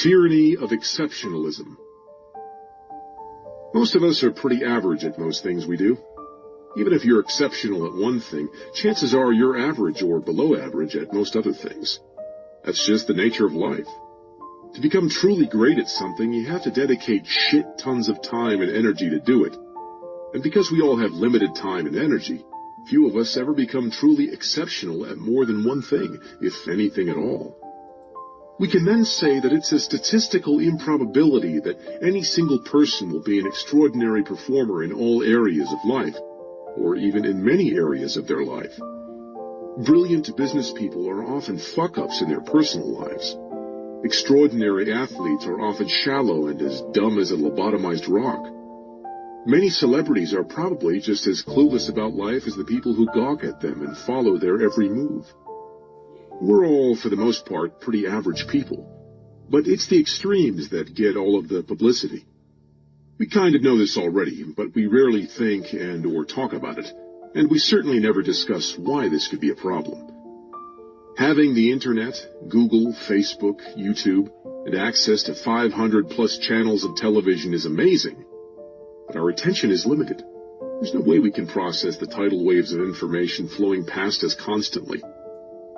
Tyranny of exceptionalism. Most of us are pretty average at most things we do. Even if you're exceptional at one thing, chances are you're average or below average at most other things. That's just the nature of life. To become truly great at something, you have to dedicate shit tons of time and energy to do it. And because we all have limited time and energy, few of us ever become truly exceptional at more than one thing, if anything at all. We can then say that it's a statistical improbability that any single person will be an extraordinary performer in all areas of life, or even in many areas of their life. Brilliant business people are often fuck-ups in their personal lives. Extraordinary athletes are often shallow and as dumb as a lobotomized rock. Many celebrities are probably just as clueless about life as the people who gawk at them and follow their every move. We're all, for the most part, pretty average people, but it's the extremes that get all of the publicity. We kind of know this already, but we rarely think and or talk about it, and we certainly never discuss why this could be a problem. Having the internet, Google, Facebook, YouTube, and access to 500+ channels of television is amazing, but our attention is limited. There's no way we can process the tidal waves of information flowing past us constantly.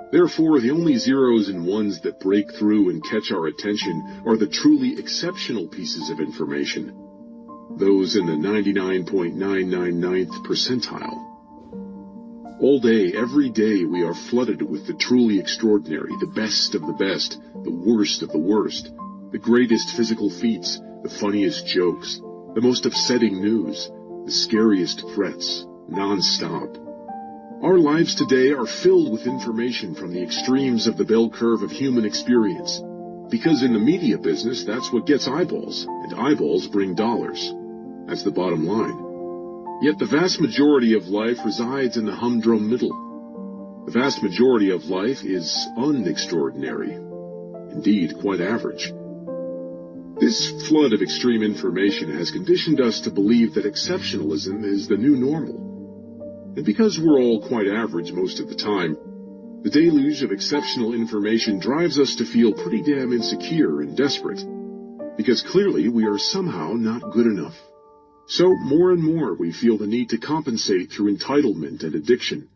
Therefore, the only zeros and ones that break through and catch our attention are the truly exceptional pieces of information, those in the 99.999th percentile. All day, every day, we are flooded with the truly extraordinary, the best of the best, the worst of the worst, the greatest physical feats, the funniest jokes, the most upsetting news, the scariest threats, non-stop. Our lives today are filled with information from the extremes of the bell curve of human experience. Because in the media business, that's what gets eyeballs, and eyeballs bring dollars. That's the bottom line. Yet the vast majority of life resides in the humdrum middle. The vast majority of life is unextraordinary. Indeed, quite average. This flood of extreme information has conditioned us to believe that exceptionalism is the new normal. And because we're all quite average most of the time, the deluge of exceptional information drives us to feel pretty damn insecure and desperate. Because clearly we are somehow not good enough. So more and more we feel the need to compensate through entitlement and addiction.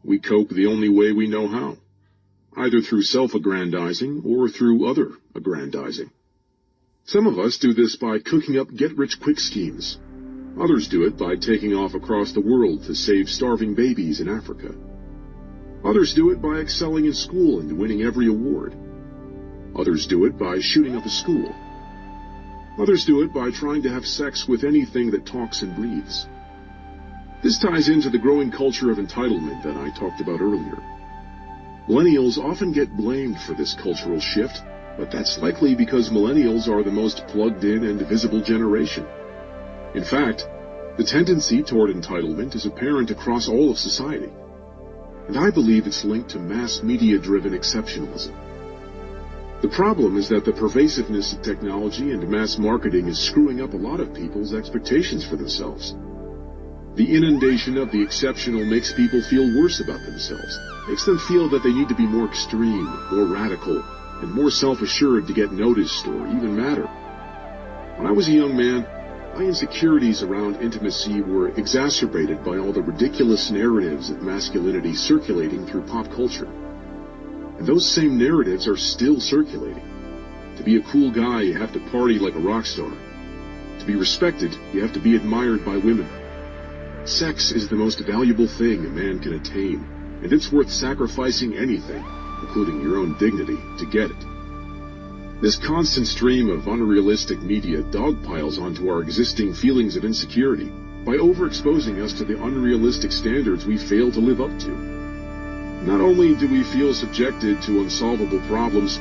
We cope the only way we know how, either through self-aggrandizing or through other aggrandizing. Some of us do this by cooking up get-rich-quick schemes. Others do it by taking off across the world to save starving babies in Africa. Others do it by excelling in school and winning every award. Others do it by shooting up a school. Others do it by trying to have sex with anything that talks and breathes. This ties into the growing culture of entitlement that I talked about earlier. Millennials often get blamed for this cultural shift, but that's likely because millennials are the most plugged in and visible generation. In fact, the tendency toward entitlement is apparent across all of society, and I believe it's linked to mass media-driven exceptionalism. The problem is that the pervasiveness of technology and mass marketing is screwing up a lot of people's expectations for themselves. The inundation of the exceptional makes people feel worse about themselves, makes them feel that they need to be more extreme, more radical, and more self-assured to get noticed or even matter. When I was a young man, my insecurities around intimacy were exacerbated by all the ridiculous narratives of masculinity circulating through pop culture. And those same narratives are still circulating. To be a cool guy, you have to party like a rock star. To be respected, you have to be admired by women. Sex is the most valuable thing a man can attain, and it's worth sacrificing anything, including your own dignity, to get it. This constant stream of unrealistic media dogpiles onto our existing feelings of insecurity by overexposing us to the unrealistic standards we fail to live up to. Not only do we feel subjected to unsolvable problems,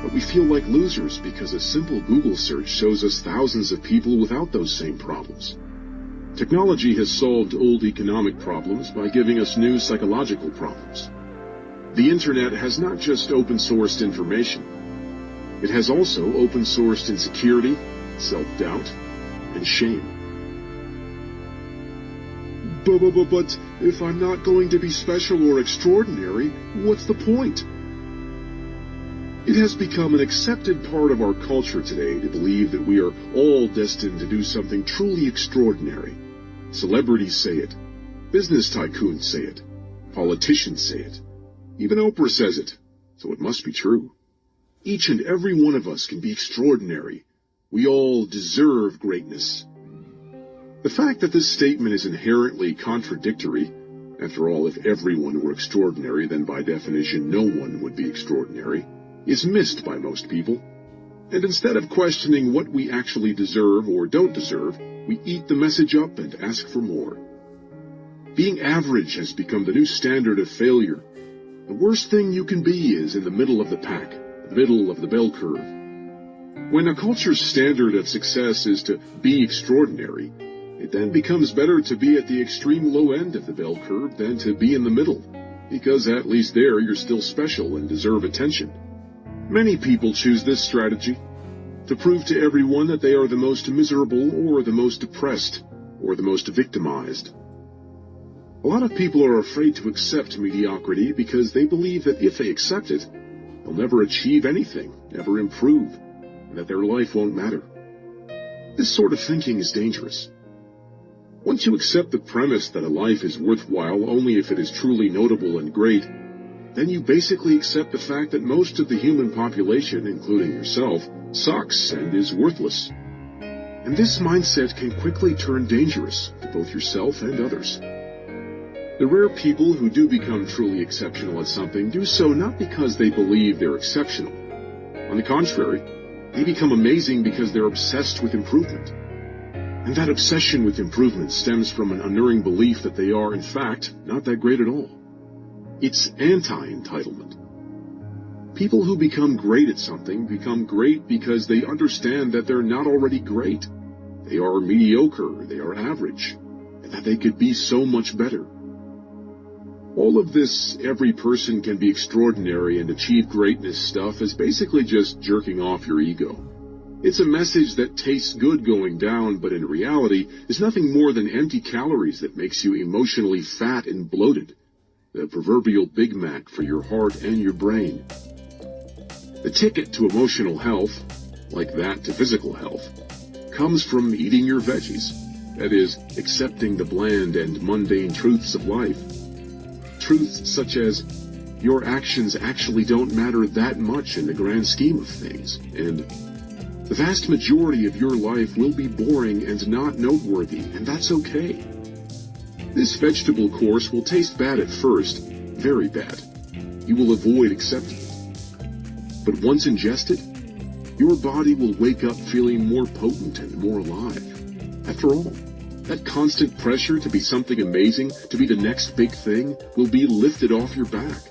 but we feel like losers because a simple Google search shows us thousands of people without those same problems. Technology has solved old economic problems by giving us new psychological problems. The internet has not just open-sourced information. It has also open-sourced insecurity, self-doubt, and shame. But if I'm not going to be special or extraordinary, what's the point? It has become an accepted part of our culture today to believe that we are all destined to do something truly extraordinary. Celebrities say it. Business tycoons say it. Politicians say it. Even Oprah says it, so it must be true. Each and every one of us can be extraordinary. We all deserve greatness. The fact that this statement is inherently contradictory, after all, if everyone were extraordinary, then by definition no one would be extraordinary, is missed by most people. And instead of questioning what we actually deserve or don't deserve, we eat the message up and ask for more. Being average has become the new standard of failure. The worst thing you can be is in the middle of the pack, the middle of the bell curve. When a culture's standard of success is to be extraordinary, it then becomes better to be at the extreme low end of the bell curve than to be in the middle, because at least there you're still special and deserve attention. Many people choose this strategy to prove to everyone that they are the most miserable or the most depressed or the most victimized. A lot of people are afraid to accept mediocrity because they believe that if they accept it, they'll never achieve anything, never improve, and that their life won't matter. This sort of thinking is dangerous. Once you accept the premise that a life is worthwhile only if it is truly notable and great, then you basically accept the fact that most of the human population, including yourself, sucks and is worthless. And this mindset can quickly turn dangerous to both yourself and others. The rare people who do become truly exceptional at something do so not because they believe they're exceptional. On the contrary, they become amazing because they're obsessed with improvement. And that obsession with improvement stems from an unerring belief that they are, in fact, not that great at all. It's anti-entitlement. People who become great at something become great because they understand that they're not already great. They are mediocre, they are average, and that they could be so much better. All of this every person can be extraordinary and achieve greatness stuff is basically just jerking off your ego. It's a message that tastes good going down, but in reality is nothing more than empty calories that makes you emotionally fat and bloated. The proverbial Big Mac for your heart and your brain. The ticket to emotional health, like that to physical health, comes from eating your veggies. That is, accepting the bland and mundane truths of life. Truths such as, your actions actually don't matter that much in the grand scheme of things, and the vast majority of your life will be boring and not noteworthy, and that's okay. This vegetable course will taste bad at first, very bad. You will avoid accepting it. But once ingested, your body will wake up feeling more potent and more alive. After all, that constant pressure to be something amazing, to be the next big thing, will be lifted off your back.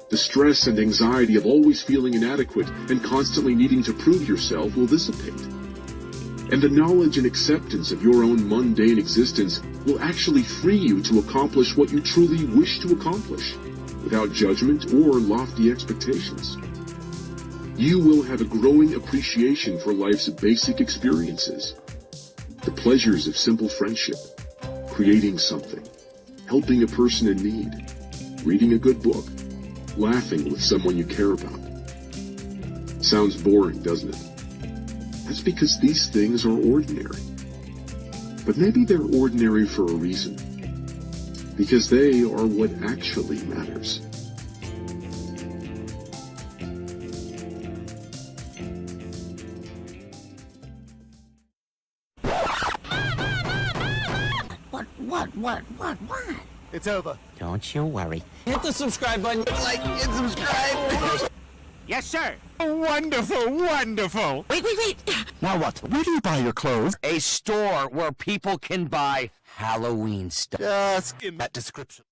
The stress and anxiety of always feeling inadequate and constantly needing to prove yourself will dissipate. And the knowledge and acceptance of your own mundane existence will actually free you to accomplish what you truly wish to accomplish, without judgment or lofty expectations. You will have a growing appreciation for life's basic experiences. The pleasures of simple friendship, creating something, helping a person in need, reading a good book, laughing with someone you care about. Sounds boring, doesn't it? That's because these things are ordinary. But maybe they're ordinary for a reason. Because they are what actually matters. What? It's over. Don't you worry. Hit the subscribe button. Like and subscribe. Yes, sir. Wonderful. Wait. Now what? Where do you buy your clothes? A store where people can buy Halloween stuff. Just in that description.